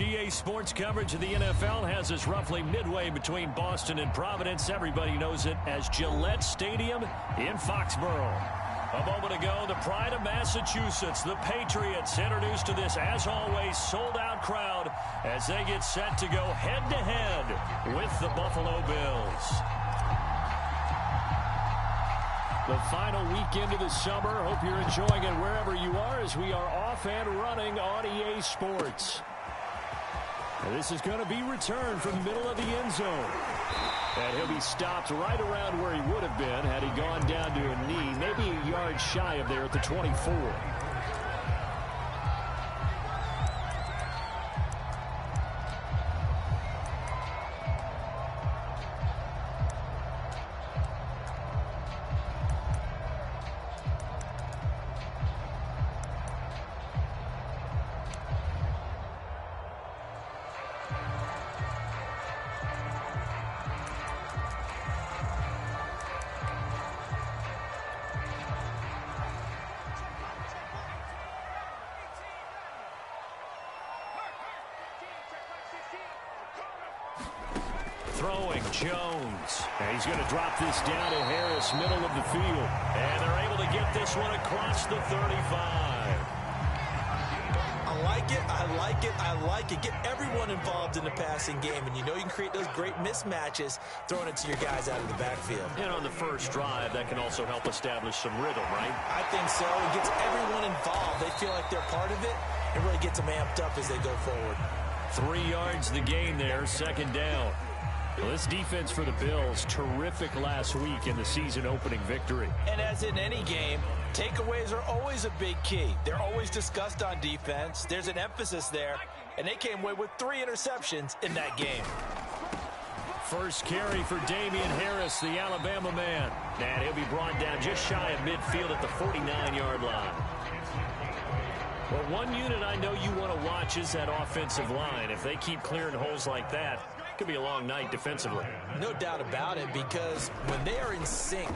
EA Sports coverage of the NFL has us roughly midway between Boston and Providence. Everybody knows it as Gillette Stadium in Foxborough. A moment ago, the pride of Massachusetts, the Patriots, introduced to this, as always, sold-out crowd as they get set to go head-to-head with the Buffalo Bills. The final weekend of the summer. Hope you're enjoying it wherever you are as we are off and running on EA Sports. And this is going to be returned from the middle of the end zone. And he'll be stopped right around where he would have been had he gone down to a knee, maybe a yard shy of there at the 24. Throwing Jones. And he's going to drop this down to Harris, middle of the field. And they're able to get this one across the 35. I like it, I like it, I like it. Get everyone involved in the passing game. And you know you can create those great mismatches throwing it to your guys out of the backfield. And on the first drive, that can also help establish some rhythm, right? I think so. It gets everyone involved. They feel like they're part of it. It really gets them amped up as they go forward. 3 yards the gain there, second down. Well, this defense for the Bills, terrific last week in the season-opening victory. And as in any game, takeaways are always a big key. They're always discussed on defense. There's an emphasis there, and they came away with 3 interceptions in that game. First carry for Damian Harris, the Alabama man. And he'll be brought down just shy of midfield at the 49-yard line. Well, one unit I know you want to watch is that offensive line. If they keep clearing holes like that, could be a long night defensively. No doubt about it, because when they are in sync,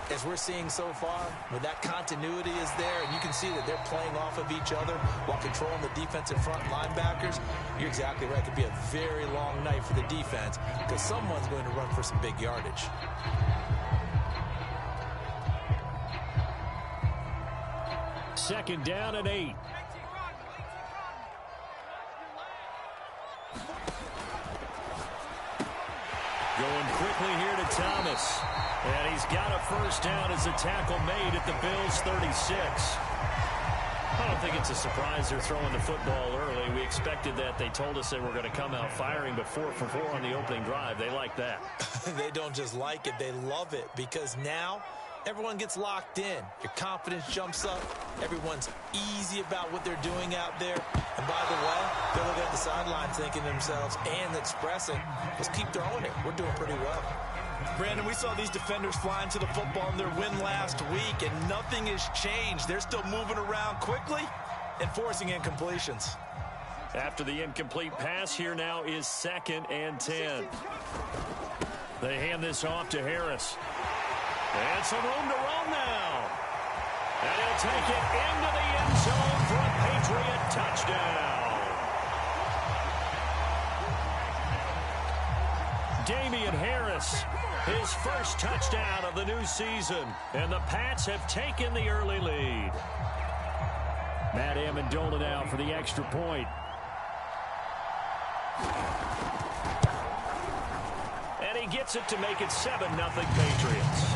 as we're seeing so far, when that continuity is there, and you can see that they're playing off of each other while controlling the defensive front linebackers, you're exactly right. It could be a very long night for the defense because someone's going to run for some big yardage. Second down and 8. Going quickly here to Thomas. And he's got a first down as a tackle made at the Bills' 36. I don't think it's a surprise they're throwing the football early. We expected that. They told us they were going to come out firing, but 4 for 4 on the opening drive. They like that. They don't just like it, they love it, because now everyone gets locked in. Your confidence jumps up. Everyone's easy about what they're doing out there. And by the way, they're looking at the sideline thinking to themselves and expressing, let's keep throwing it. We're doing pretty well. Brandon, we saw these defenders flying to the football in their win last week, and nothing has changed. They're still moving around quickly and forcing incompletions. After the incomplete pass, here now is 2nd and 10. They hand this off to Harris. And some room to run now. And he'll take it into the end zone for a Patriot touchdown. Damian Harris, his first touchdown of the new season. And the Pats have taken the early lead. Matt Amendola now for the extra point. And he gets it to make it 7-0 Patriots.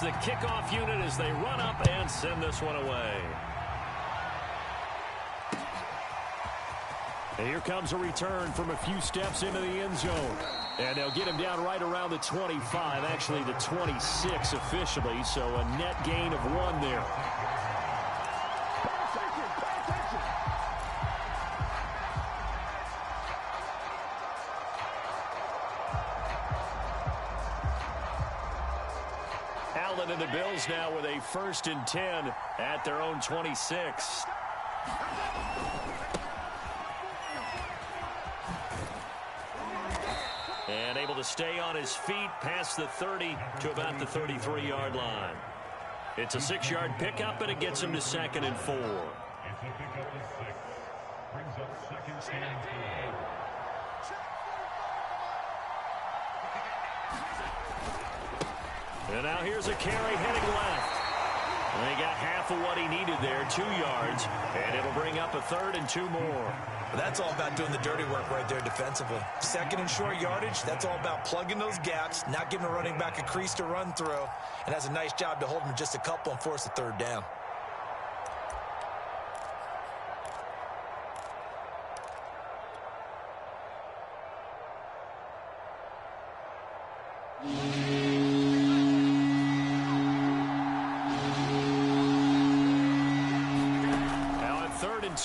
The kickoff unit as they run up and send this one away. And here comes a return from a few steps into the end zone. And they'll get him down right around the 25, actually the 26 officially, so a net gain of 1 there. Allen and the Bills now with a 1st and 10 at their own 26. And able to stay on his feet past the 30 to about the 33-yard line. It's a 6-yard pickup, and it gets him to 2nd and 4. It's a pickup of 6. Brings up 2nd and 4. And now here's a carry heading left. And he got half of what he needed there, 2 yards. And it'll bring up a 3rd and 2 more. That's all about doing the dirty work right there defensively. 2nd and short yardage, that's all about plugging those gaps, not giving a running back a crease to run through. And that's a nice job to hold him just a couple and force a 3rd down.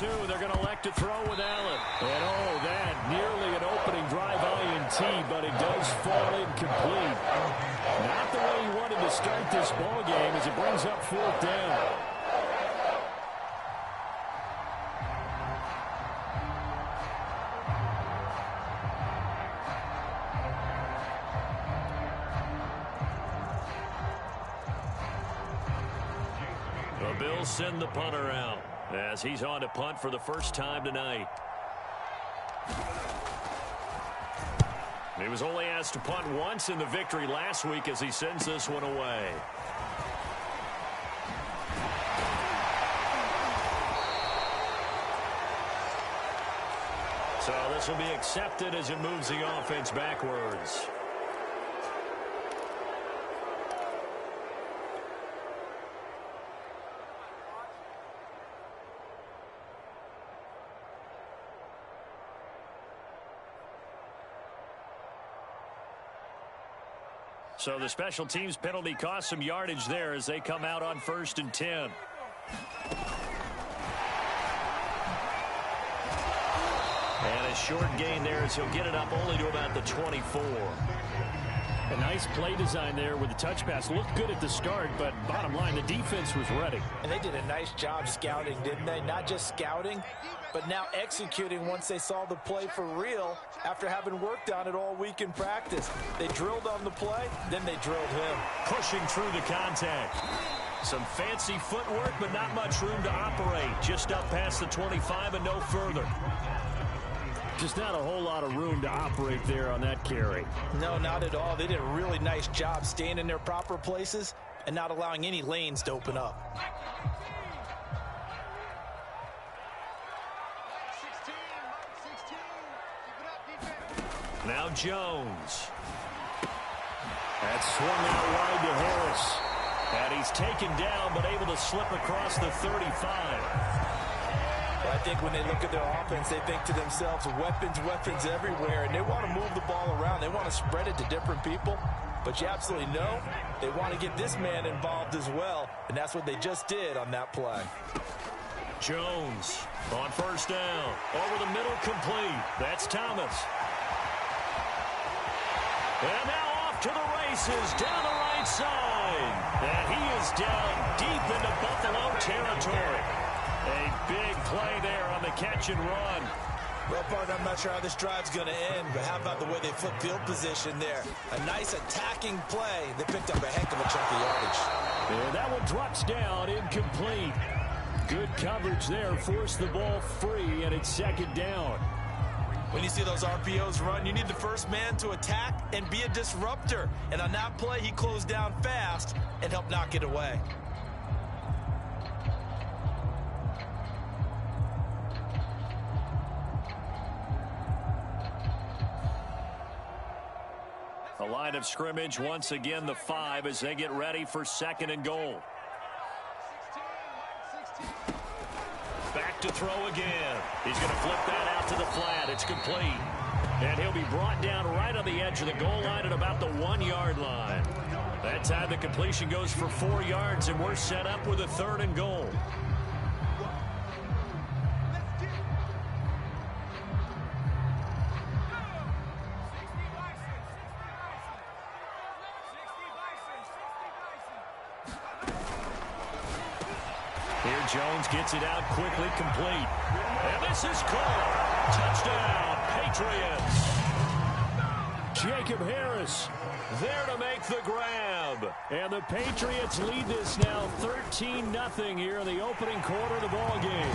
They're going to elect to throw with Allen. And oh, that nearly an opening drive INT, but it does fall incomplete. Not the way he wanted to start this ball game as it brings up 4th down. The Bills send the punter out as he's on to punt for the first time tonight. He was only asked to punt once in the victory last week as he sends this one away. So this will be accepted as it moves the offense backwards. So the special teams penalty cost some yardage there as they come out on 1st and 10. And a short gain there as he'll get it up only to about the 24. A nice play design there with the touch pass. Looked good at the start, but bottom line, the defense was ready. And they did a nice job scouting, didn't they? Not just scouting, but now executing once they saw the play for real after having worked on it all week in practice. They drilled on the play, then they drilled him. Pushing through the contact. Some fancy footwork, but not much room to operate. Just up past the 25 and no further. Just not a whole lot of room to operate there on that carry. No, not at all. They did a really nice job staying in their proper places and not allowing any lanes to open up. Now Jones. That's swung out wide to Harris. And he's taken down but able to slip across the 35. I think when they look at their offense, they think to themselves, weapons, weapons everywhere, and they want to move the ball around. They want to spread it to different people, but you absolutely know they want to get this man involved as well, and that's what they just did on that play. Jones on 1st down. Over the middle, complete. That's Thomas. And now off to the races down the right side. And he is down deep into Buffalo territory. A big play there on the catch and run. Well, partner, I'm not sure how this drive's going to end, but how about the way they flip field position there? A nice attacking play. They picked up a heck of a chunk of yardage. And that one drops down, incomplete. Good coverage there, forced the ball free, and it's 2nd down. When you see those RPOs run, you need the first man to attack and be a disruptor. And on that play, he closed down fast and helped knock it away. A line of scrimmage, once again the 5 as they get ready for 2nd and goal. Back to throw again. He's going to flip that out to the flat. It's complete. And he'll be brought down right on the edge of the goal line at about the 1-yard line. That time the completion goes for 4 yards, and we're set up with a 3rd and goal. Here Jones gets it out quickly, complete. And this is caught. Touchdown, Patriots. Jacob Harris there to make the grab. And the Patriots lead this now 13-0 here in the opening quarter of the ball game.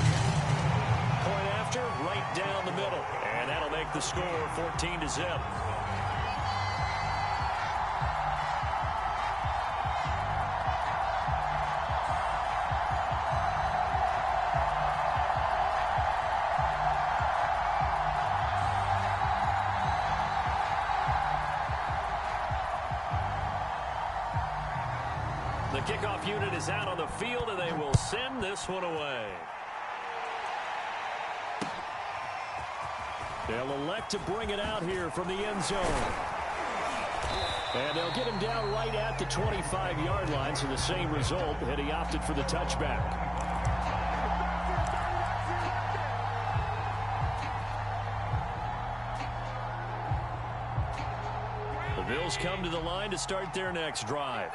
Point after, right down the middle. And that'll make the score 14-0. The kickoff unit is out on the field, and they will send this one away. They'll elect to bring it out here from the end zone. And they'll get him down right at the 25-yard line, so the same result, and he opted for the touchback. The Bills come to the line to start their next drive.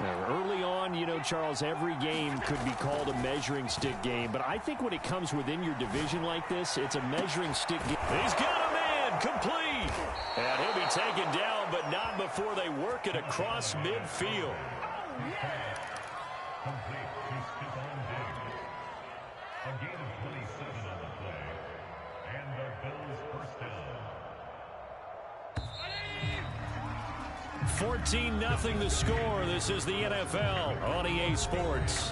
Now, early on, you know, Charles, every game could be called a measuring stick game. But I think when it comes within your division like this, it's a measuring stick game. He's got a man complete. And he'll be taken down, but not before they work it across midfield. Complete to Stephon Diggs. A gain of 27 on the play. And the Bills first down. 14-0 the score. This is the NFL on EA Sports.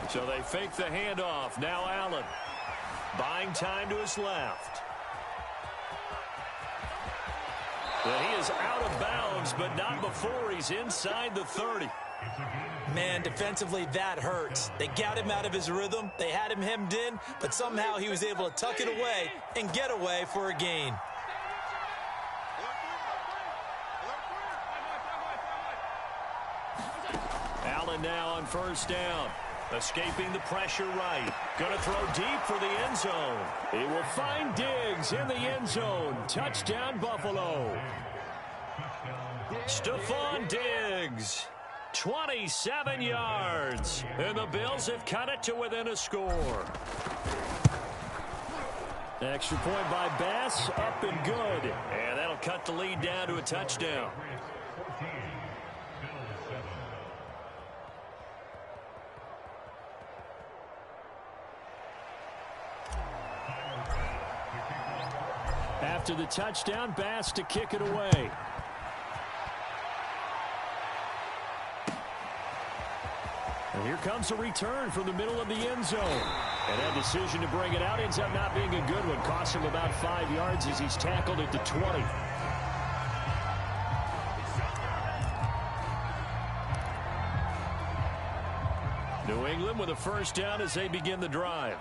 So they fake the handoff. Now Allen buying time to his left. Well, he is out of bounds, but not before he's inside the 30. Man, defensively, that hurts. They got him out of his rhythm. They had him hemmed in, but somehow he was able to tuck it away and get away for a gain. Allen now on first down. Escaping the pressure right. Going to throw deep for the end zone. He will find Diggs in the end zone. Touchdown, Buffalo. Stephon Diggs. 27 yards. And the Bills have cut it to within a score. Extra point by Bass. Up and good. And that'll cut the lead down to a touchdown. After the touchdown, Bass to kick it away. And here comes a return from the middle of the end zone. And that decision to bring it out ends up not being a good one. Costs him about 5 yards as he's tackled at the 20. New England with a first down as they begin the drive.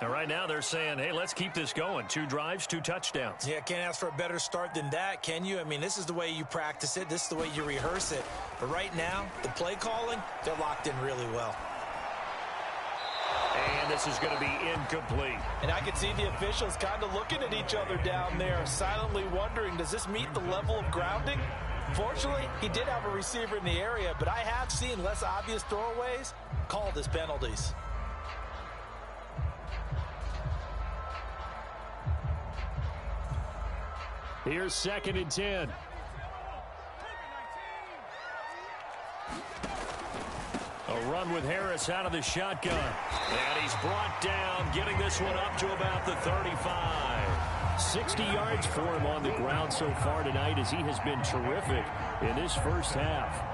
And right now they're saying, hey, let's keep this going. 2 drives, 2 touchdowns. Yeah, can't ask for a better start than that, can you? I mean, this is the way you practice it. This is the way you rehearse it. But right now, the play calling, they're locked in really well. And this is going to be incomplete. And I can see the officials kind of looking at each other down there, silently wondering, does this meet the level of grounding? Fortunately, he did have a receiver in the area, but I have seen less obvious throwaways called as penalties. Here's 2nd and 10. A run with Harris out of the shotgun. And he's brought down, getting this one up to about the 35. 60 yards for him on the ground so far tonight as he has been terrific in this first half.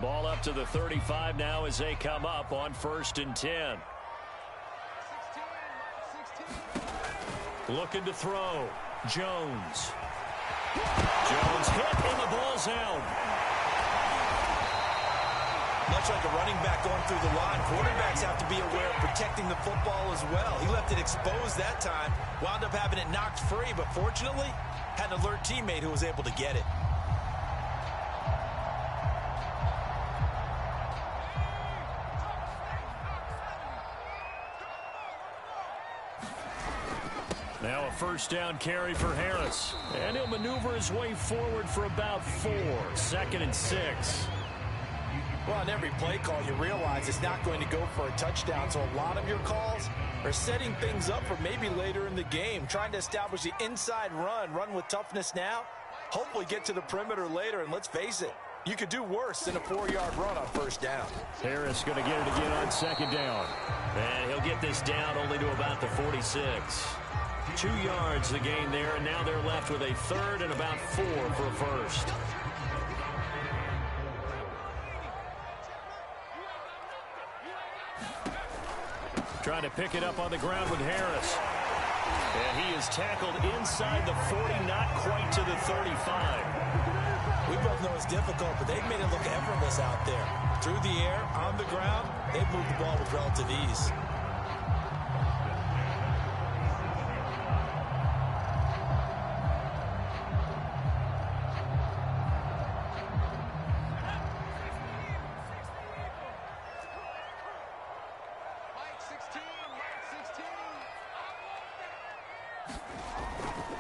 Ball up to the 35 now as they come up on 1st and 10. Looking to throw. Jones. Jones hit and the ball's out. Much like a running back going through the line, quarterbacks have to be aware of protecting the football as well. He left it exposed that time, wound up having it knocked free, but fortunately, had an alert teammate who was able to get it. Now a first down carry for Harris. And he'll maneuver his way forward for about 4. 2nd and 6. Well, on every play call, you realize it's not going to go for a touchdown. So a lot of your calls are setting things up for maybe later in the game, trying to establish the inside run with toughness now, hopefully get to the perimeter later. And let's face it, you could do worse than a 4-yard run on first down. Harris going to get it again on 2nd down. And he'll get this down only to about the 46. 2 yards the gain there, and now they're left with a 3rd and about 4 for a first. Trying to pick it up on the ground with Harris. And he is tackled inside the 40, not quite to the 35. We both know it's difficult, but they've made it look effortless out there. Through the air, on the ground, they've moved the ball with relative ease.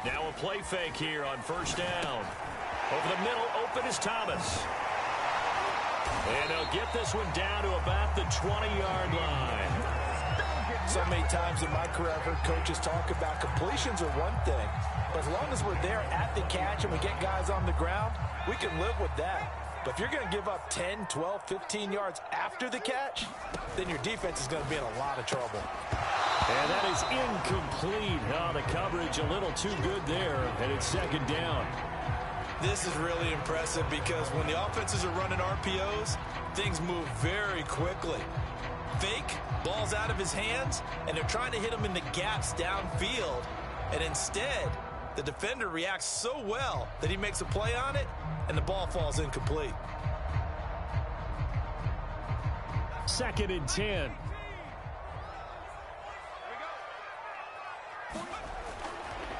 Now a play fake here on first down. Over the middle, open is Thomas. And they'll get this one down to about the 20-yard line. So many times in my career, I've heard coaches talk about completions are one thing, but as long as we're there at the catch and we get guys on the ground, we can live with that. But if you're going to give up 10, 12, 15 yards after the catch, then your defense is going to be in a lot of trouble. And that is incomplete. Oh, the coverage a little too good there, and it's 2nd down. This is really impressive because when the offenses are running RPOs, things move very quickly. Fake, ball's out of his hands, and they're trying to hit him in the gaps downfield. And instead, the defender reacts so well that he makes a play on it, and the ball falls incomplete. 2nd and 10.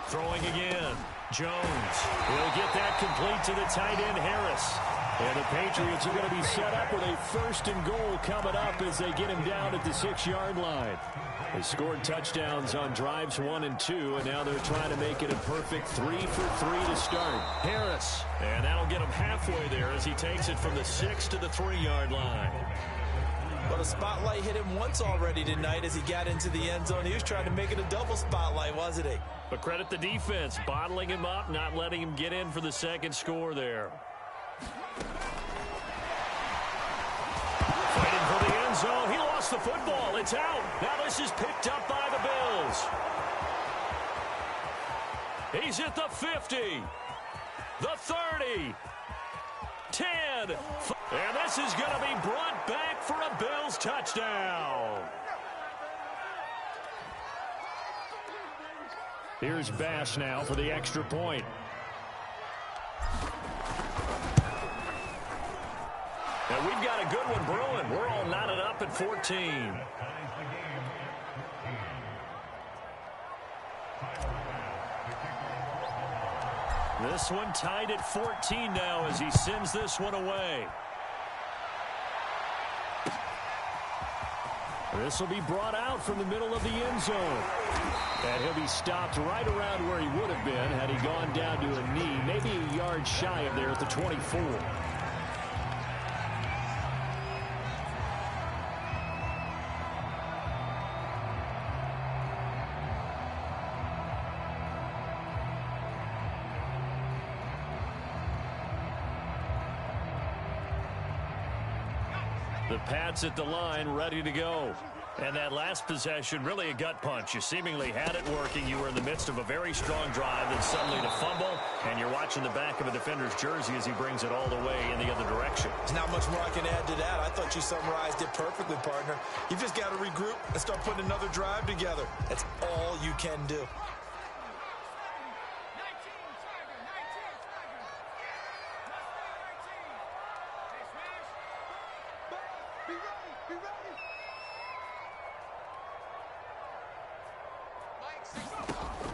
Throwing again. Jones. He'll get that complete to the tight end, Harris. And the Patriots are going to be set up with a 1st and goal coming up as they get him down at the 6-yard line. They scored touchdowns on drives 1 and 2, and now they're trying to make it a perfect 3 for 3 to start. Harris. And that'll get him halfway there as he takes it from the 6 to the 3-yard line. Well, the spotlight hit him once already tonight as he got into the end zone. He was trying to make it a double spotlight, wasn't he? But credit the defense, bottling him up, not letting him get in for the 2nd score there. Fighting for the end zone. He lost the football. It's out. Now this is picked up by the Bills. He's at the 50. The 30. 10. And this is going to be brought back for a Bills touchdown. Here's Bass now for the extra point. And we've got a good one brewing. We're all knotted up at 14. This one tied at 14 now as he sends this one away. This will be brought out from the middle of the end zone. And he'll be stopped right around where he would have been had he gone down to a knee, maybe a yard shy of there at the 24. The Pats at the line, ready to go. And that last possession, really a gut punch. You seemingly had it working. You were in the midst of a very strong drive, then suddenly to fumble, and you're watching the back of a defender's jersey as he brings it all the way in the other direction. There's not much more I can add to that. I thought you summarized it perfectly, partner. You've just got to regroup and start putting another drive together. That's all you can do.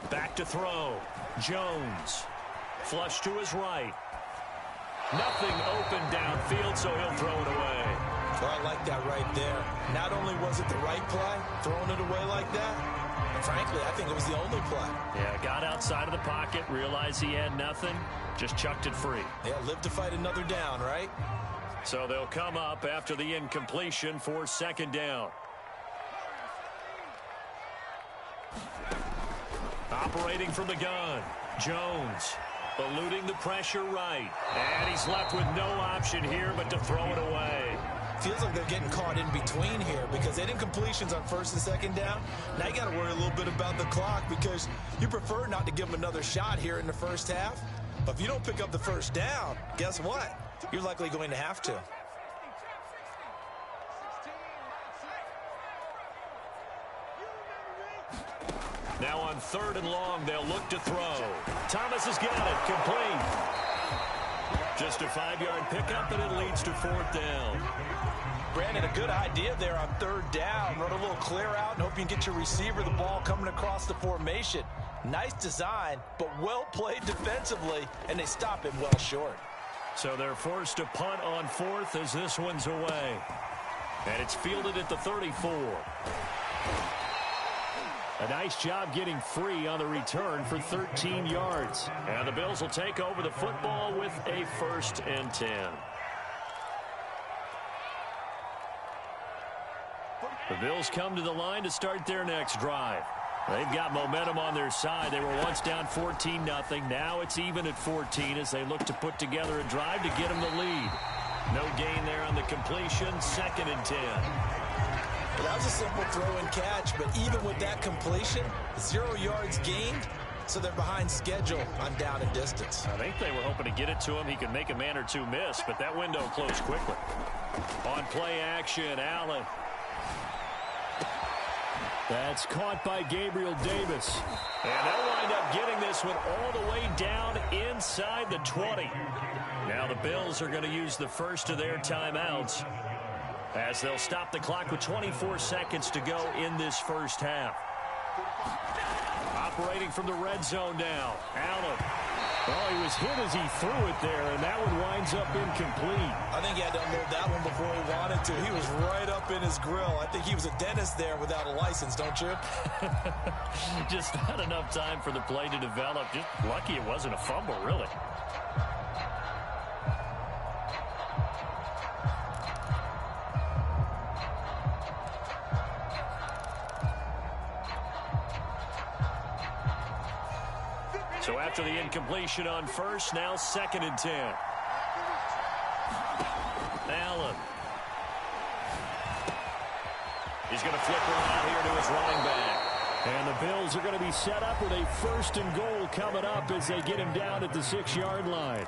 Back to throw. Jones. Flush to his right. Nothing open downfield, so he'll throw it away. Well, I like that right there. Not only was it the right play, throwing it away like that, and frankly, I think it was the only play. Yeah, got outside of the pocket, realized he had nothing, just chucked it free. Yeah, live to fight another down, right? So they'll come up after the incompletion for second down. Operating from the gun, Jones eluding the pressure right. And he's left with no option here but to throw it away. Feels like they're getting caught in between here because they did incompletions on first and second down. Now you got to worry a little bit about the clock because you prefer not to give them another shot here in the first half. But if you don't pick up the first down, guess what? You're likely going to have to. Now on 3rd and long, they'll look to throw. Thomas has got it. Complete. Just a 5-yard pickup, and it leads to 4th down. Brandon, a good idea there on 3rd down. Run a little clear out and hope you can get your receiver the ball coming across the formation. Nice design, but well played defensively, and they stop him well short. So they're forced to punt on 4th as this one's away. And it's fielded at the 34. A nice job getting free on the return for 13 yards. And the Bills will take over the football with a 1st and 10. The Bills come to the line to start their next drive. They've got momentum on their side. They were once down 14-0. Now it's even at 14 as they look to put together a drive to get them the lead. No gain there on the completion. 2nd and 10. Well, that was a simple throw and catch, but even with that completion, 0 yards gained, so they're behind schedule on down and distance. I think they were hoping to get it to him. He could make a man or two miss, but that window closed quickly. On play action, Allen. That's caught by Gabriel Davis. And they'll wind up getting this one all the way down inside the 20. Now the Bills are going to use the first of their timeouts as they'll stop the clock with 24 seconds to go in this first half. Operating from the red zone now, Allen. Oh, he was hit as he threw it there, and that one winds up incomplete. I think he had to unload that one before he wanted to. He was right up in his grill. I think he was a dentist there without a license, don't you? Just not enough time for the play to develop. Just lucky it wasn't a fumble, really. So after the incompletion on first, now 2nd and 10. Allen. He's going to flip around here to his running back. And the Bills are going to be set up with a 1st and goal coming up as they get him down at the 6-yard line.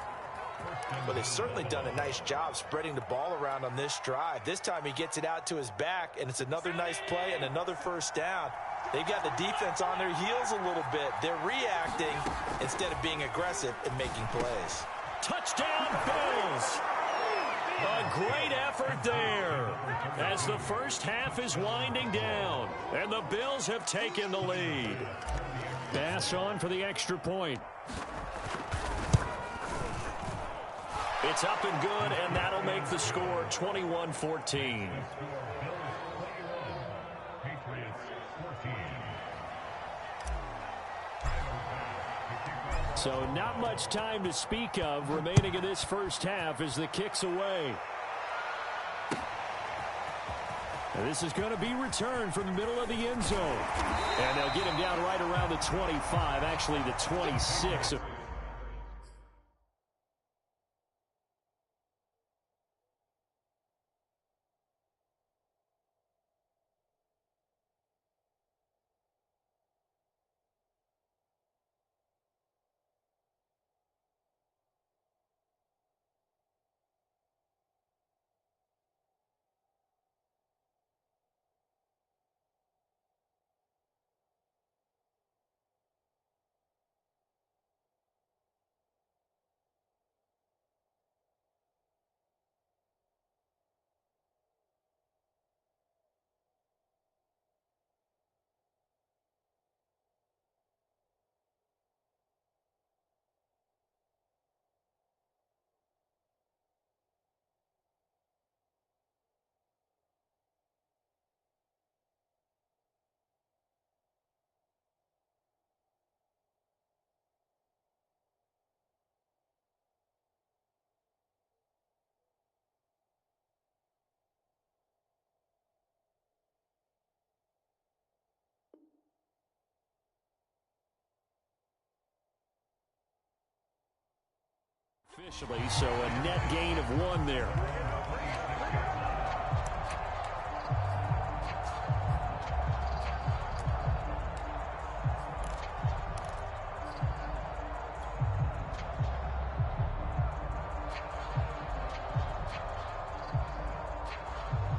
Well, they've certainly done a nice job spreading the ball around on this drive. This time he gets it out to his back, and it's another nice play and another 1st down. They've got the defense on their heels a little bit. They're reacting instead of being aggressive and making plays. Touchdown, Bills! A great effort there as the first half is winding down, and the Bills have taken the lead. Pass on for the extra point. It's up and good, and that'll make the score 21-14. So not much time to speak of remaining in this first half as the kick's away. And this is going to be returned from the middle of the end zone. And they'll get him down right around the 25, actually the 26. Officially, so a net gain of 1 there.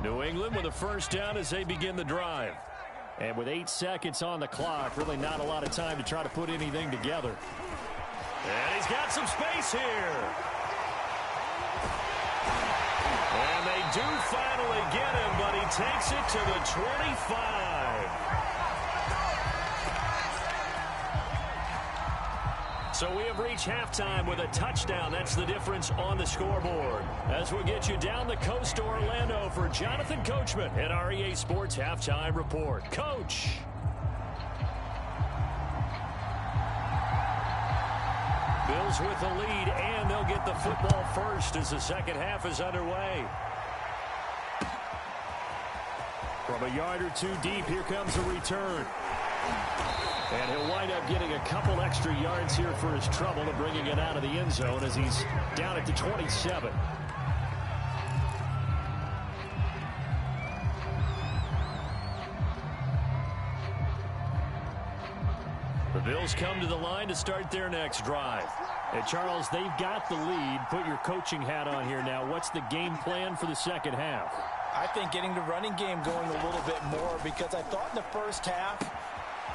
New England with a first down as they begin the drive. And with 8 seconds on the clock, really not a lot of time to try to put anything together. And he's got some space here. And they do finally get him, but he takes it to the 25. So we have reached halftime with a touchdown. That's the difference on the scoreboard. As we'll get you down the coast to Orlando for Jonathan Coachman at our EA Sports Halftime Report. Coach. Bills with the lead, and they'll get the football first as the second half is underway. From a yard or 2 deep, here comes a return. And he'll wind up getting a couple extra yards here for his trouble and bringing it out of the end zone as he's down at the 27. The Bills come to the line to start their next drive. And Charles, they've got the lead. Put your coaching hat on here now. What's the game plan for the second half? I think getting the running game going a little bit more, because I thought in the first half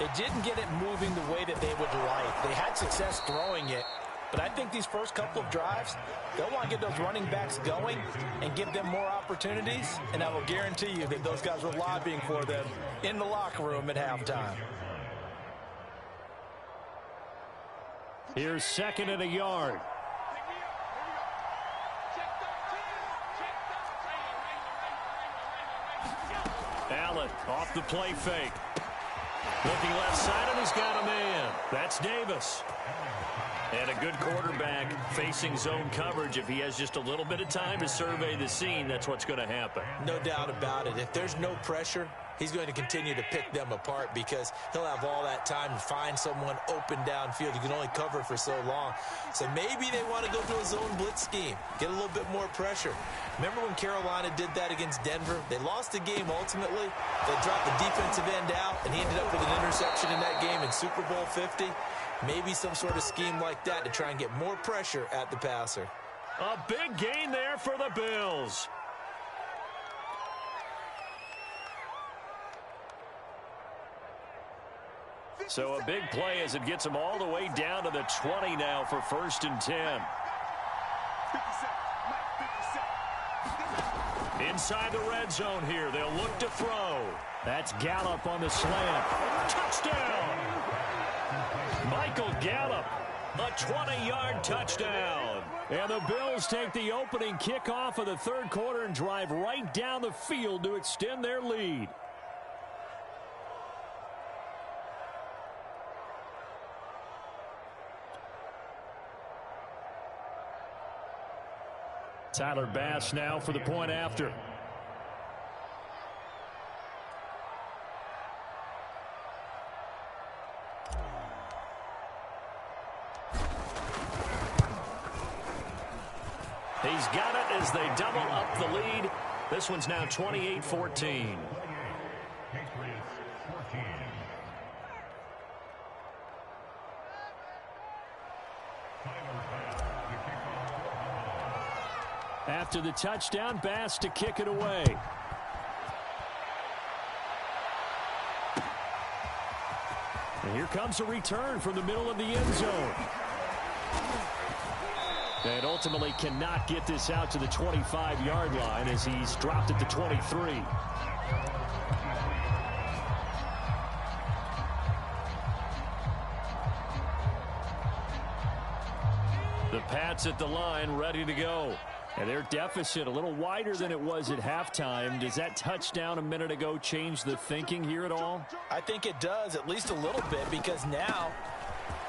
it didn't get it moving the way that they would like. They had success throwing it, but I think these first couple of drives, they'll want to get those running backs going and give them more opportunities, and I will guarantee you that those guys were lobbying for them in the locker room at halftime. Here's second and a yard. Allen off the play fake. Looking left side, and he's got a man. That's Davis. And a good quarterback facing zone coverage. If he has just a little bit of time to survey the scene, that's what's going to happen. No doubt about it. If there's no pressure, he's going to continue to pick them apart because he'll have all that time to find someone open downfield. You can only cover for so long. So maybe they want to go to a zone blitz scheme, get a little bit more pressure. Remember when Carolina did that against Denver? They lost the game ultimately. They dropped the defensive end out, and he ended up with an interception in that game in Super Bowl 50. Maybe some sort of scheme like that to try and get more pressure at the passer. A big gain there for the Bills. So a big play as it gets them all the way down to the 20 now for 1st and 10. Inside the red zone here. They'll look to throw. That's Gallup on the slant. Touchdown! Michael Gallup, a 20-yard touchdown. And the Bills take the opening kickoff of the third quarter and drive right down the field to extend their lead. Tyler Bass now for the point after. He's got it as they double up the lead. This one's now 28-14. Patriots 14. After the touchdown, Bass to kick it away. And here comes a return from the middle of the end zone. And ultimately cannot get this out to the 25-yard line as he's dropped at the 23. The Pats at the line, ready to go. And their deficit a little wider than it was at halftime. Does that touchdown a minute ago change the thinking here at all? I think it does, at least a little bit, because now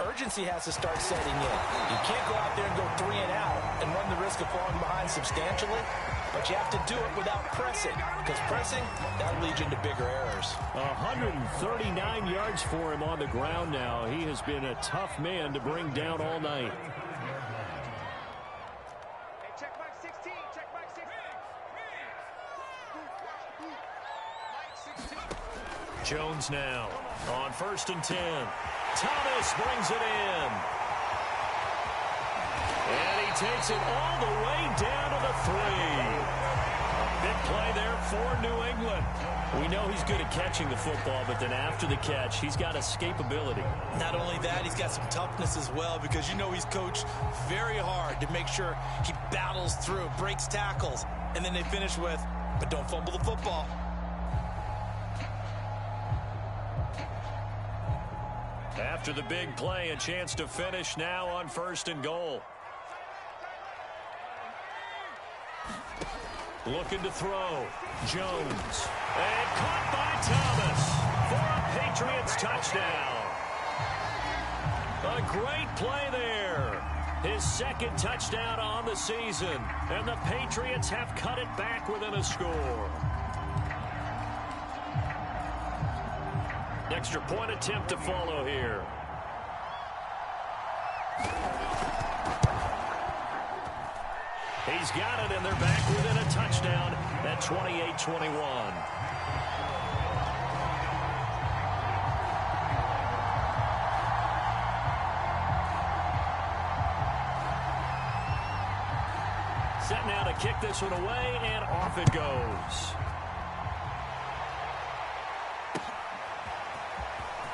urgency has to start setting in. You can't go out there and go 3 and out and run the risk of falling behind substantially, but you have to do it without pressing, because pressing, that'll lead you into bigger errors. 139 yards for him on the ground now. He has been a tough man to bring down all night. Jones now on 1st and 10. Thomas brings it in. And he takes it all the way down to the 3. Big play there for New England. We know he's good at catching the football, but then after the catch, he's got escapability. Not only that, he's got some toughness as well, because you know he's coached very hard to make sure he battles through, breaks tackles, and then they finish with, but don't fumble the football. After the big play, a chance to finish now on 1st and goal. Looking to throw. Jones. And caught by Thomas for a Patriots touchdown. A great play there. His 2nd touchdown on the season. And the Patriots have cut it back within a score. Extra point attempt to follow here. He's got it, and they're back within a touchdown at 28-21. Set now to kick this one away, and off it goes.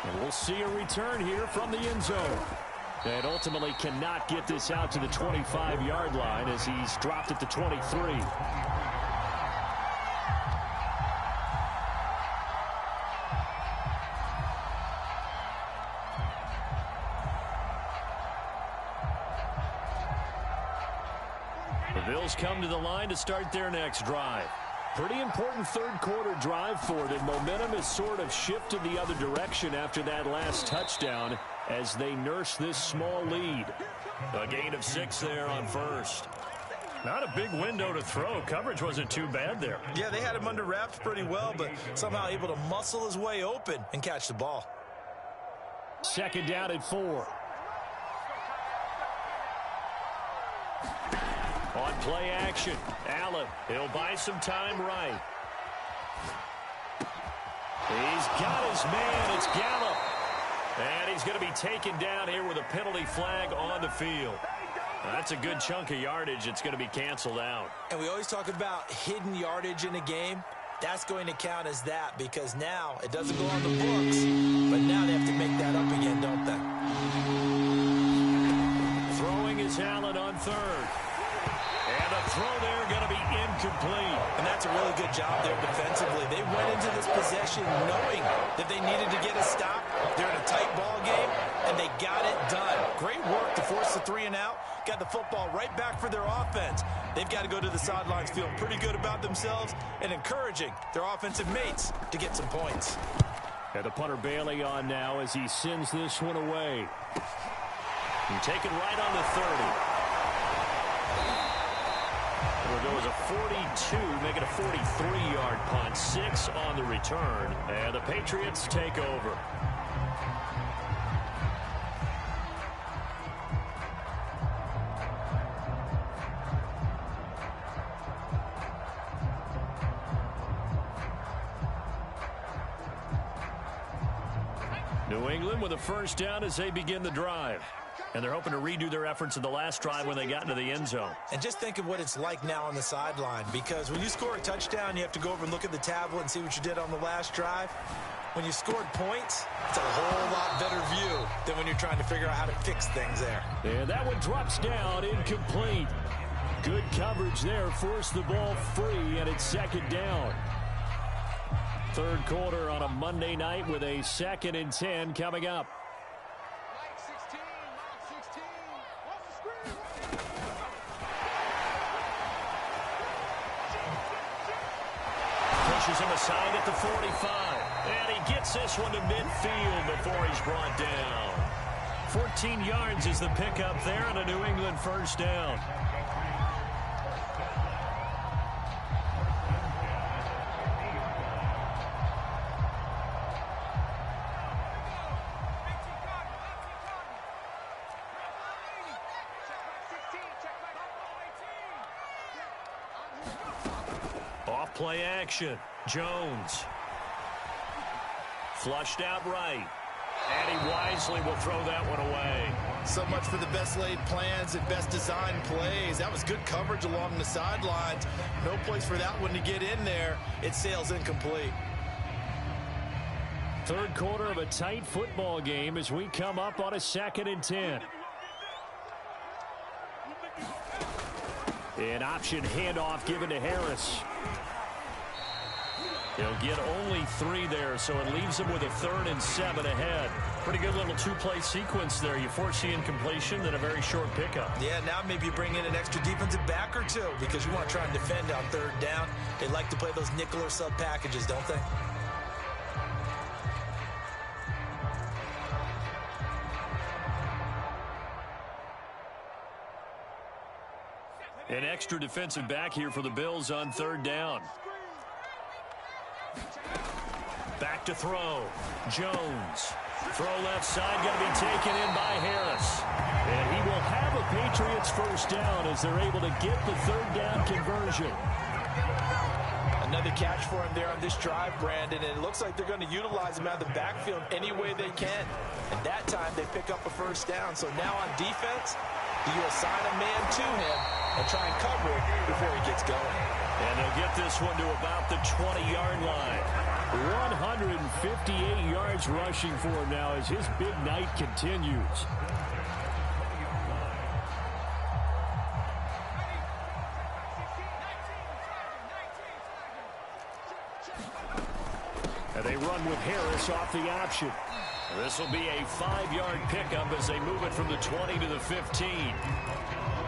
And we'll see a return here from the end zone. And ultimately cannot get this out to the 25-yard line as he's dropped at the 23. The Bills come to the line to start their next drive. Pretty important third-quarter drive for them. Momentum has sort of shifted the other direction after that last touchdown as they nurse this small lead. A gain of 6 there on 1st. Not a big window to throw. Coverage wasn't too bad there. Yeah, they had him under wraps pretty well, but somehow able to muscle his way open and catch the ball. 2nd down at 4. On play action, Allen, he'll buy some time right. He's got his man, it's Gallup. And he's going to be taken down here with a penalty flag on the field. That's a good chunk of yardage. It's going to be canceled out. And we always talk about hidden yardage in a game. That's going to count as that because now it doesn't go on the books, but now they have to make that up again, don't they? Throwing is Allen on 3rd. And a throw there going to be incomplete. And that's a really good job there defensively. They went into this possession knowing that they needed to get a stop. They're in a tight ball game, and they got it done. Great work to force the 3 and out. Got the football right back for their offense. They've got to go to the sidelines feeling pretty good about themselves and encouraging their offensive mates to get some points. And the punter Bailey on now as he sends this one away. And take it right on the 30. There goes a 42, make it a 43-yard punt. 6 on the return. And the Patriots take over. New England with a 1st down as they begin the drive. And they're hoping to redo their efforts in the last drive when they got into the end zone. And just think of what it's like now on the sideline, because when you score a touchdown, you have to go over and look at the tablet and see what you did on the last drive. When you scored points, it's a whole lot better view than when you're trying to figure out how to fix things there. And that one drops down, incomplete. Good coverage there, forced the ball free, and it's 2nd down. 3rd quarter on a Monday night with a 2nd and 10 coming up. Pushes him aside at the 45. And he gets this one to midfield before he's brought down. 14 yards is the pickup there and a New England 1st down. Off play action. Jones. Flushed out right. And he wisely will throw that one away. So much for the best laid plans and best designed plays. That was good coverage along the sidelines. No place for that one to get in there. It sails incomplete. Third quarter of a tight football game as we come up on a 2nd and 10. An option handoff given to Harris. He'll get only 3 there, so it leaves him with a 3rd and 7 ahead. Pretty good little 2-play sequence there. You force the incompletion, then a very short pickup. Yeah, now maybe you bring in an extra defensive back or 2 because you want to try and defend on 3rd down. They like to play those nickel or sub packages, don't they? An extra defensive back here for the Bills on 3rd down. Back to throw. Jones. Throw left side, going to be taken in by Harris. And he will have a Patriots 1st down as they're able to get the 3rd down conversion. Another catch for him there on this drive, Brandon, and it looks like they're going to utilize him out of the backfield any way they can. And that time they pick up a 1st down. So now on defense, do you assign a man to him and try and cover it before he gets going? And they'll get this one to about the 20-yard line. 158 yards rushing for him now as his big night continues. And they run with Harris off the option. This will be a 5-yard pickup as they move it from the 20 to the 15.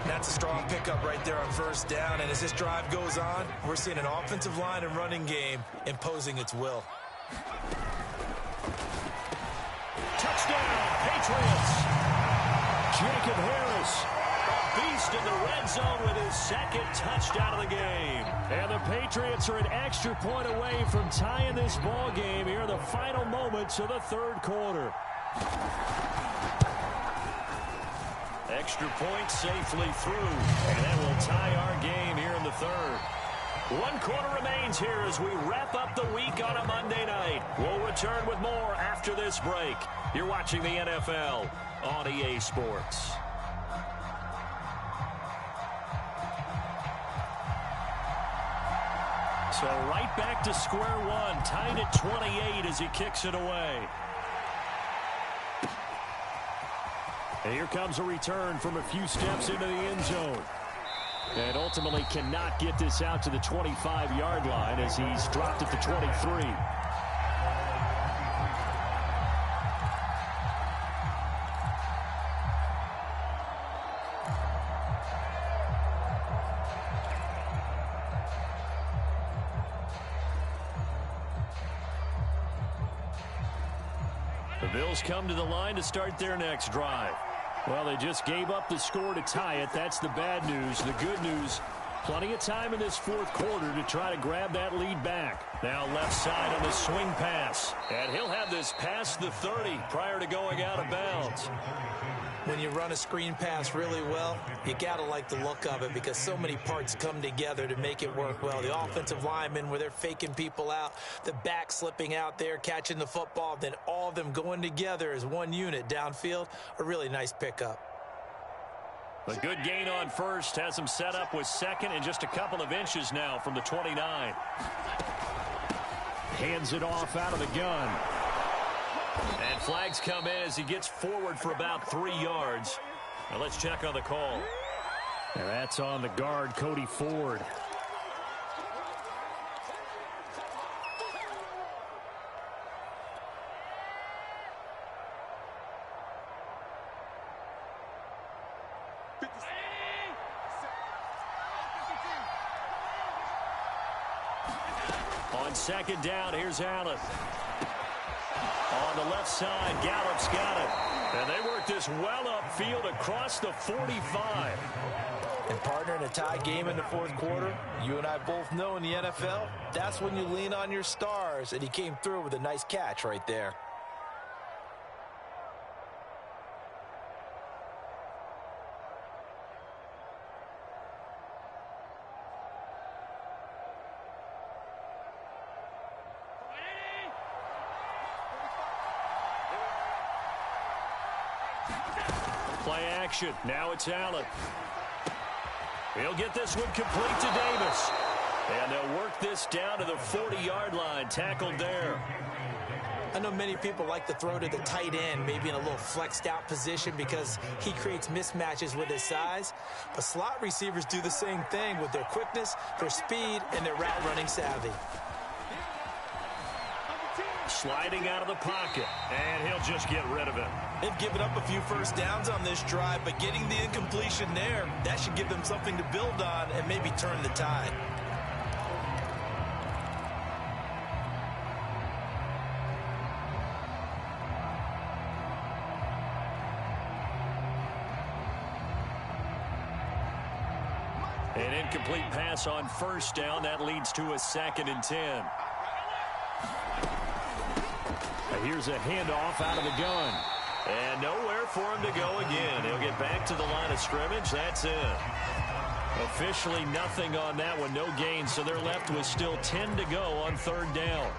That's a strong pickup right there on 1st down. And as this drive goes on, we're seeing an offensive line and running game imposing its will. Touchdown, Patriots. Jacob Harris, a beast in the red zone with his 2nd touchdown of the game. And the Patriots are an extra point away from tying this ball game here in the final moments of the 3rd quarter. Extra point safely through, and that will tie our game here in the 3rd. 1 quarter remains here as we wrap up the week on a Monday night. We'll return with more after this break. You're watching the NFL on EA Sports. So right back to square one, tied at 28 as he kicks it away. And here comes a return from a few steps into the end zone. And ultimately cannot get this out to the 25-yard line as he's dropped at the 23. The Bills come to the line to start their next drive. Well, they just gave up the score to tie it. That's the bad news. The good news, plenty of time in this 4th quarter to try to grab that lead back. Now left side on the swing pass. And he'll have this past the 30 prior to going out of bounds. When you run a screen pass really well, you got to like the look of it because so many parts come together to make it work well. The offensive linemen where they're faking people out, the back slipping out there, catching the football, then all of them going together as one unit downfield, a really nice pickup. A good gain on 1st has him set up with 2nd and just a couple of inches now from the 29. Hands it off out of the gun. And flags come in as he gets forward for about 3 yards. Now let's check on the call. And that's on the guard, Cody Ford. On 2nd down, here's Allen. On the left side, Gallup's got it. And they work this well upfield across the 45. And partner, in a tie game in the 4th quarter, you and I both know in the NFL, that's when you lean on your stars. And he came through with a nice catch right there. play action. Now it's Allen. He'll get this one complete to Davis. And they'll work this down to the 40-yard line. Tackled there. I know many people like to throw to the tight end, maybe in a little flexed out position because he creates mismatches with his size. But slot receivers do the same thing with their quickness, their speed, and their route running savvy. Sliding out of the pocket, and he'll just get rid of it. They've given up a few first downs on this drive, but getting the incompletion there, that should give them something to build on and maybe turn the tide. An incomplete pass on first down. That leads to a 2nd and 10. Here's a handoff out of the gun. And nowhere for him to go again. He'll get back to the line of scrimmage. That's it. Officially nothing on that one. No gain. So they're left with still 10 to go on 3rd down.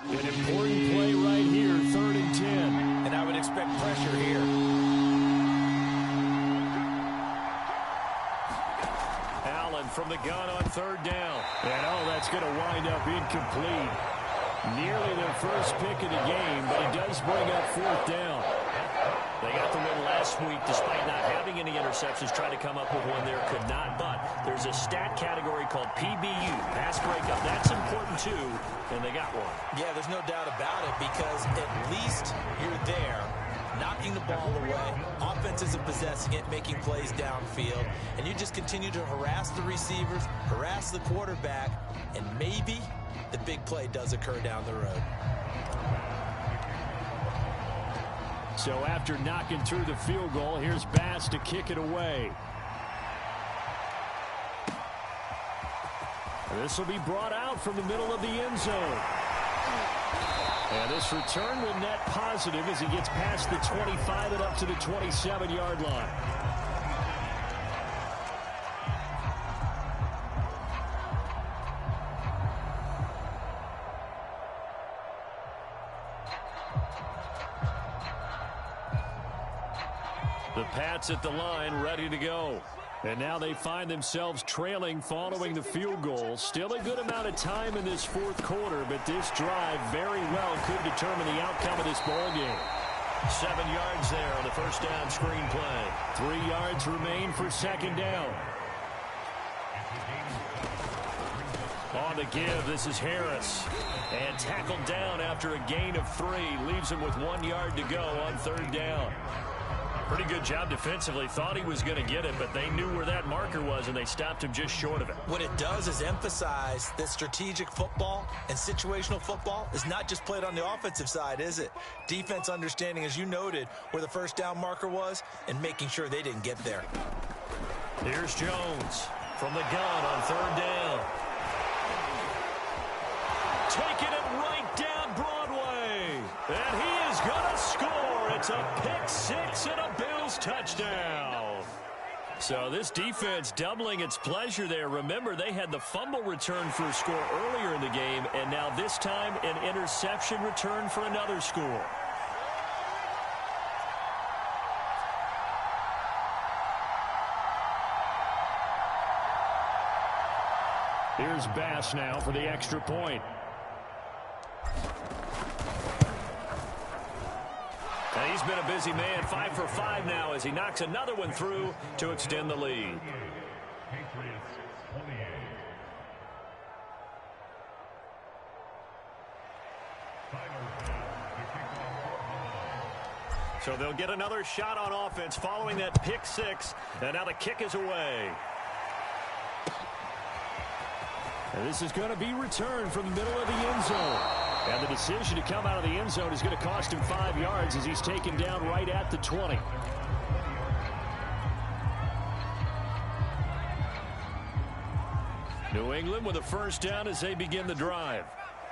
An important play right here, 3rd and 10. And I would expect pressure here. Allen from the gun on 3rd down. And that's going to wind up incomplete. Nearly their first pick of the game, but it does bring up 4th down. They got the win last week despite not having any interceptions. Tried to come up with one there, could not. But there's a stat category called PBU, pass breakup. That's important too, and they got one. Yeah, there's no doubt about it because at least you're there, knocking the ball away, offenses are possessing it, making plays downfield, and you just continue to harass the receivers, harass the quarterback, and maybe the big play does occur down the road. So after knocking through the field goal, here's Bass to kick it away. This will be brought out from the middle of the end zone. And this return will net positive as he gets past the 25 and up to the 27-yard line. The Pats at the line, ready to go. And now they find themselves trailing following the field goal. Still a good amount of time in this 4th quarter, but this drive very well could determine the outcome of this ball game. 7 yards there on the first down screen play. 3 yards remain for 2nd down. On the give, this is Harris. And tackled down after a gain of 3. Leaves him with 1 yard to go on 3rd down. Pretty good job defensively. Thought he was going to get it, but they knew where that marker was, and they stopped him just short of it. What it does is emphasize that strategic football and situational football is not just played on the offensive side, is it? Defense understanding, as you noted, where the first down marker was and making sure they didn't get there. Here's Jones from the gun on 3rd down. Taking it right down Broadway. And he is going to score. It's a pick 6 and a Bills touchdown. So this defense doubling its pleasure there. Remember, they had the fumble return for a score earlier in the game, and now this time an interception return for another score. Here's Bass now for the extra point. And he's been a busy man, 5 for 5 now as he knocks another one through to extend the lead. So they'll get another shot on offense following that pick 6, and now the kick is away. And this is going to be returned from the middle of the end zone. And the decision to come out of the end zone is going to cost him 5 yards as he's taken down right at the 20. New England with a first down as they begin the drive.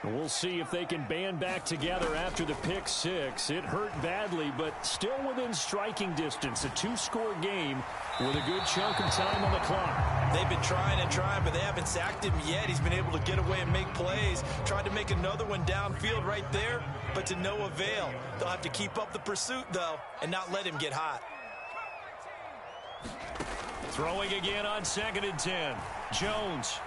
And we'll see if they can band back together after the pick 6. It hurt badly, but still within striking distance. A 2-score game with a good chunk of time on the clock. They've been trying and trying, but they haven't sacked him yet. He's been able to get away and make plays. Tried to make another one downfield right there, but to no avail. They'll have to keep up the pursuit, though, and not let him get hot. Throwing again on 2nd and 10. Jones.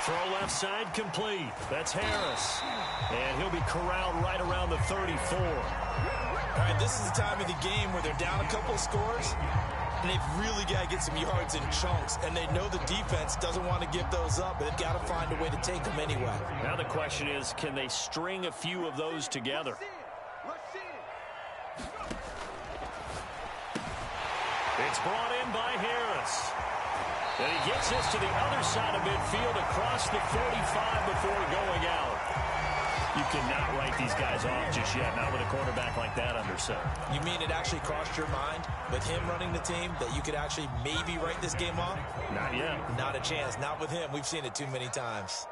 Throw left side complete. That's Harris. And he'll be corralled right around the 34. All right, this is the time of the game where they're down a couple of scores, and they've really got to get some yards in chunks, and they know the defense doesn't want to give those up, but they've got to find a way to take them anyway. Now the question is, can they string a few of those together? It's brought in by Harris. And he gets this to the other side of midfield across the 45 before going out. You cannot write these guys off just yet, not with a quarterback like that under center. You mean it actually crossed your mind with him running the team that you could actually maybe write this game off? Not yet. Not a chance. Not with him. We've seen it too many times.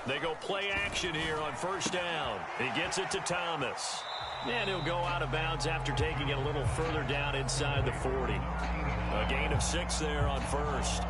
They go play action here on 1st down. He gets it to Thomas. And he'll go out of bounds after taking it a little further down inside the 40. A gain of 6 there on 1st.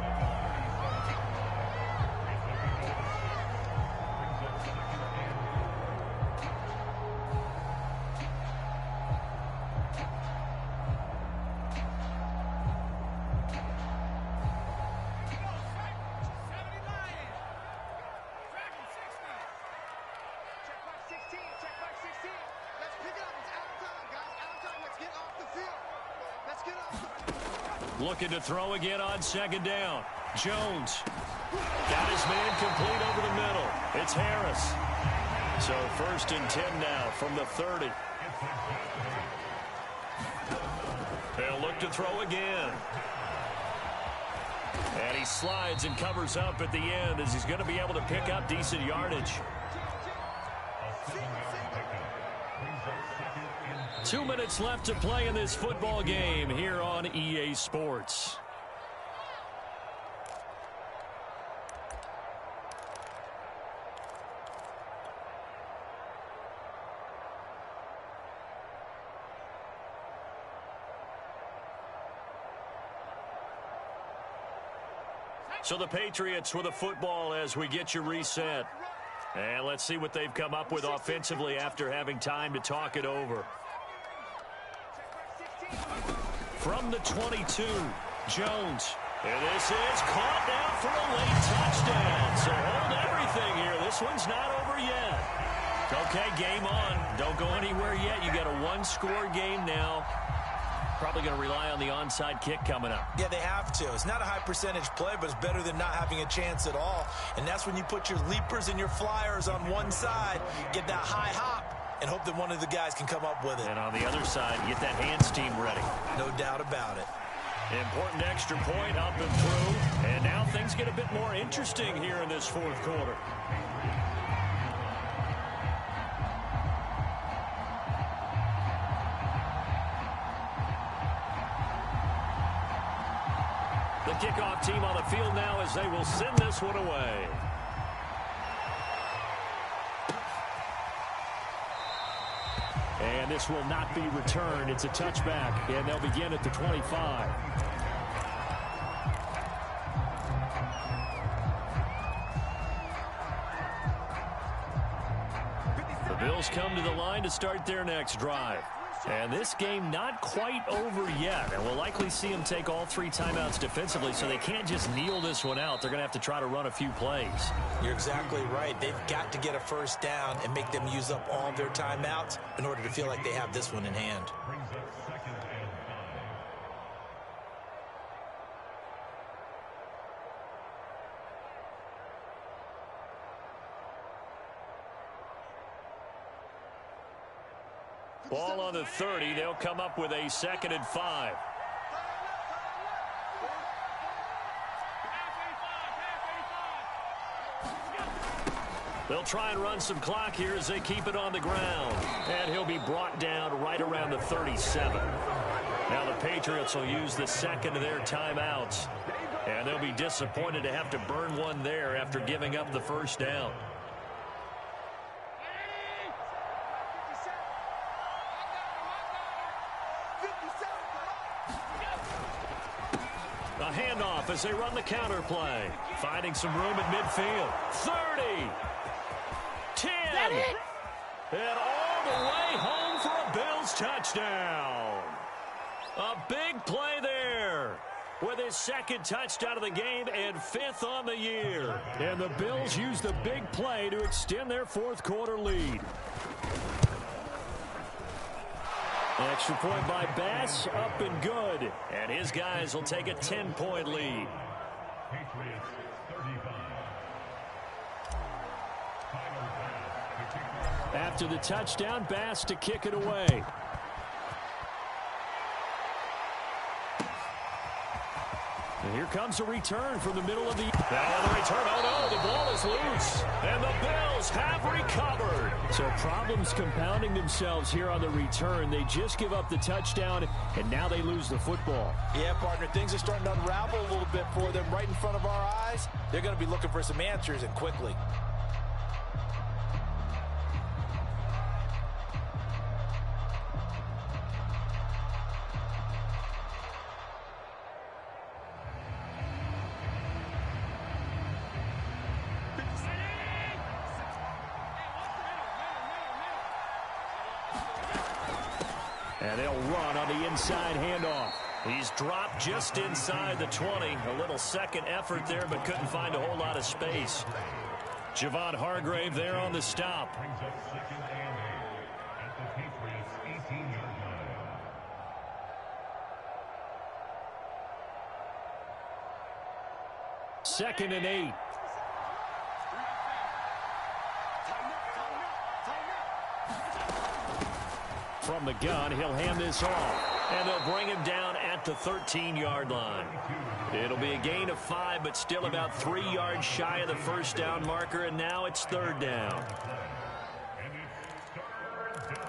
Looking to throw again on 2nd down. Jones got his man complete over the middle. It's Harris. So 1st and 10 now from the 30. They'll look to throw again. And he slides and covers up at the end as he's going to be able to pick up decent yardage. 2 minutes left to play in this football game here on EA Sports. So the Patriots with a football as we get you reset. And let's see what they've come up with offensively after having time to talk it over. From the 22, Jones. And this is caught down for a late touchdown. So hold everything here. This one's not over yet. Okay, game on. Don't go anywhere yet. You got a one-score game now. Probably going to rely on the onside kick coming up. Yeah, they have to. It's not a high percentage play, but it's better than not having a chance at all. And that's when you put your leapers and your flyers on one side, get that high hop, and hope that one of the guys can come up with it. And on the other side, get that hands team ready. No doubt about it. Important extra point up and through. And now things get a bit more interesting here in this 4th quarter. The kickoff team on the field now as they will send this one away. And this will not be returned. It's a touchback, and they'll begin at the 25. The Bills come to the line to start their next drive. And this game not quite over yet. And we'll likely see them take all 3 timeouts defensively, so they can't just kneel this one out. They're going to have to try to run a few plays. You're exactly right. They've got to get a 1st down and make them use up all their timeouts in order to feel like they have this one in hand. Ball on the 30. They'll come up with a 2nd and 5. They'll try and run some clock here as they keep it on the ground. And he'll be brought down right around the 37. Now the Patriots will use the 2nd of their timeouts. And they'll be disappointed to have to burn one there after giving up the 1st down. handoff as they run the counter play. Finding some room at midfield. 30. 10. And all the way home for a Bills touchdown. A big play there with his second touchdown of the game and 5th on the year. And the Bills use the big play to extend their fourth quarter lead. Extra point by Bass, up and good. And his guys will take a 10-point lead. Patriots 35. After the touchdown, Bass to kick it away. And here comes a return from the middle of the... Now the return. Oh, no, the ball is loose. And the Bills have recovered. So problems compounding themselves here on the return. They just give up the touchdown, and now they lose the football. Yeah, partner, things are starting to unravel a little bit for them right in front of our eyes. They're going to be looking for some answers, and quickly. And they'll run on the inside handoff. He's dropped just inside the 20. A little second effort there, but couldn't find a whole lot of space. Javon Hargrave there on the stop. Brings up 2nd and 8 at the Patriots' 18-yard line. Second and 8. From the gun, he'll hand this off. And they'll bring him down at the 13-yard line. It'll be a gain of 5, but still about 3 yards shy of the first down marker, and now it's 3rd down. And it's 3rd down.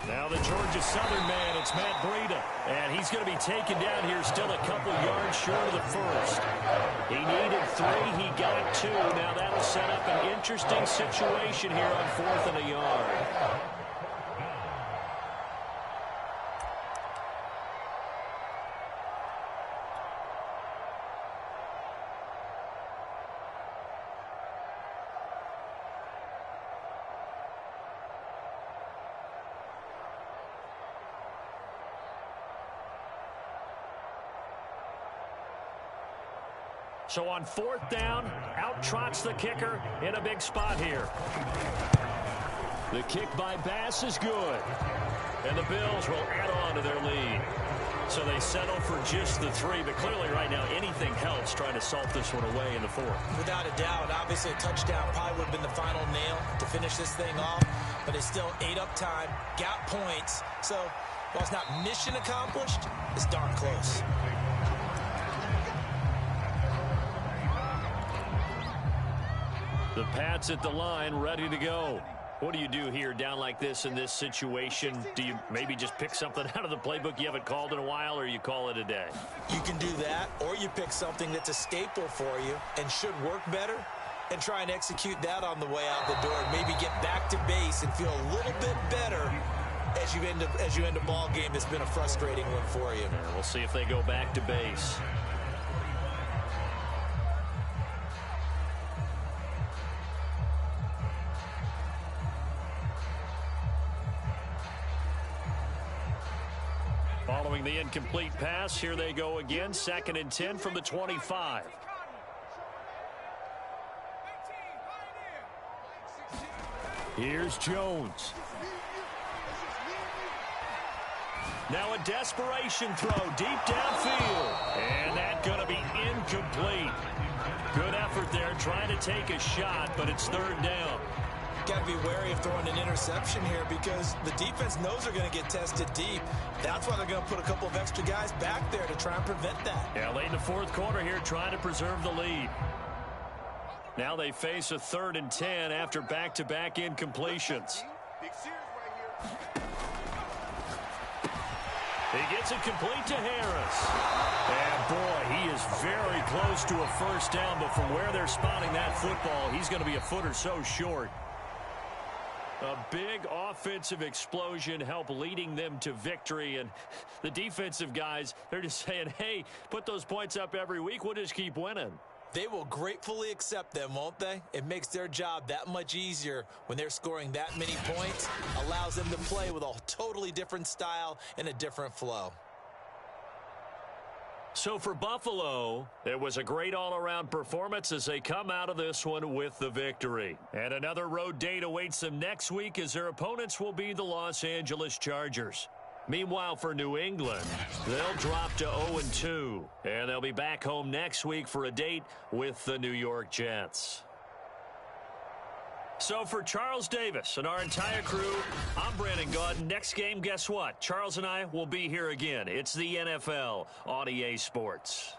Now the Georgia Southern man, it's Matt Breida. And he's going to be taken down here still a couple yards short of the first. He needed 3, he got 2. Now that'll set up an interesting situation here on 4th and a yard. So on 4th down, out trots the kicker in a big spot here. The kick by Bass is good. And the Bills will add on to their lead. So they settle for just the 3, but clearly right now anything helps trying to salt this one away in the 4th. Without a doubt, obviously a touchdown probably would have been the final nail to finish this thing off, but it's still ate up time, got points. So while it's not mission accomplished, it's darn close. The Pats at the line, ready to go. What do you do here down like this in this situation? Do you maybe just pick something out of the playbook you haven't called in a while, or you call it a day? You can do that, or you pick something that's a staple for you and should work better and try and execute that on the way out the door and maybe get back to base and feel a little bit better as you end a ball game that's been a frustrating one for you. Yeah, we'll see if they go back to base. Following the incomplete pass, here they go again. 2nd and 10 from the 25. Here's Jones. Now a desperation throw deep downfield. And that's going to be incomplete. Good effort there trying to take a shot, but it's 3rd down. Got to be wary of throwing an interception here because the defense knows they're going to get tested deep. That's why they're going to put a couple of extra guys back there to try and prevent that. Yeah, late in the 4th quarter here trying to preserve the lead. Now they face a 3rd and 10 after back-to-back incompletions. He gets it complete to Harris. And, boy, he is very close to a first down, but from where they're spotting that football, he's going to be a foot or so short. A big offensive explosion helped leading them to victory, and the defensive guys, they're just saying, hey, put those points up every week. We'll just keep winning. They will gratefully accept them, won't they? It makes their job that much easier when they're scoring that many points. Allows them to play with a totally different style and a different flow. So for Buffalo, it was a great all-around performance as they come out of this one with the victory. And another road date awaits them next week as their opponents will be the Los Angeles Chargers. Meanwhile, for New England, they'll drop to 0-2, and they'll be back home next week for a date with the New York Jets. So for Charles Davis and our entire crew, I'm Brandon Gaudin. Next game, guess what? Charles and I will be here again. It's the NFL on EA Sports.